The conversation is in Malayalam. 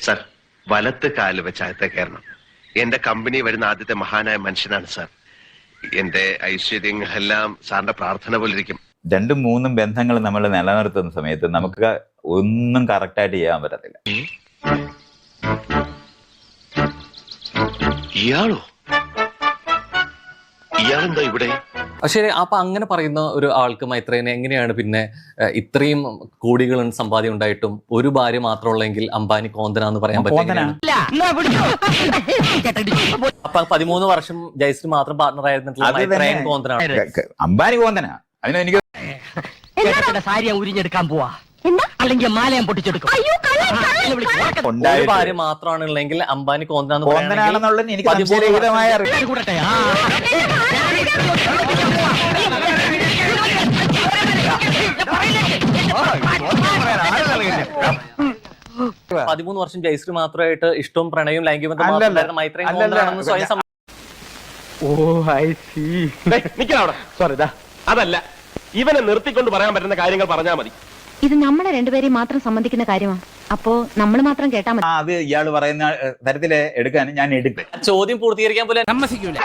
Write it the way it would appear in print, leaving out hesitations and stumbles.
സർ, വലത്ത് കാല് വെച്ച് അകത്തെ കയറണം. എന്റെ കമ്പനി വരുന്ന ആദ്യത്തെ മഹാനായ മനുഷ്യനാണ് സാർ. എന്റെ ഐശ്വര്യങ്ങളെല്ലാം സാറിന്റെ പ്രാർത്ഥന പോലിരിക്കും. 2-3 ബന്ധങ്ങൾ നമ്മൾ നിലനിർത്തുന്ന സമയത്ത് നമുക്ക് ഒന്നും കറക്റ്റായിട്ട് ചെയ്യാൻ പറ്റത്തില്ല. ഇയാളെന്താ ഇവിടെ? ശരി, അപ്പൊ അങ്ങനെ പറയുന്ന ഒരു ആൾക്ക് മൈത്രേനെ എങ്ങനെയാണ് പിന്നെ ഇത്രയും കോടികൾ സമ്പാദ്യം ഉണ്ടായിട്ടും ഒരു ഭാര്യ മാത്രമുള്ളെങ്കിൽ അംബാനി കോന്തന എന്ന് പറയാൻ പറ്റില്ല? അപ്പൊ 13 വർഷം ജയശ്രീ മാത്രം പാർട്ണർ ആയിരുന്നിട്ടുള്ള മൈത്രേൻ കോന്തനാണ്. അംബാനി കോന്തന അതിനെനിക്ക് സാരിയ ഉരിഞ്ഞെടുക്കാൻ പോവാ, അല്ലെങ്കിൽ മാലയം പൊട്ടിച്ചെടുക്കും. ഒരു ഭാര്യ മാത്രമാണ് ഉള്ളെങ്കിൽ അംബാനി കോന്തന കോന്തനാണെന്നുള്ളത് എനിക്ക് സംശയരഹിതമായ അറിവ്. 13 വർഷം ജയശ്രീ മാത്രമായിട്ട് ഇഷ്ടവും പ്രണയവും ലൈംഗിക ബന്ധം മൈത്രേൻ കോന്തനാണെന്ന് സ്വയം. അതല്ല, ഇവനെ നിർത്തിക്കൊണ്ട് പറയാൻ പറ്റുന്ന കാര്യങ്ങൾ പറഞ്ഞാൽ മതി. ഇത് നമ്മളെ രണ്ടുപേരെയും മാത്രം സംബന്ധിക്കുന്ന കാര്യമാണ്. അപ്പോ നമ്മൾ മാത്രം കേട്ടാ മതി. അത് ഇയാള് പറയുന്ന തരത്തില് എടുക്കാൻ ഞാൻ എടുക്കും. ചോദ്യം പൂർത്തീകരിക്കാൻ പോലെ സമ്മതിക്കൂല.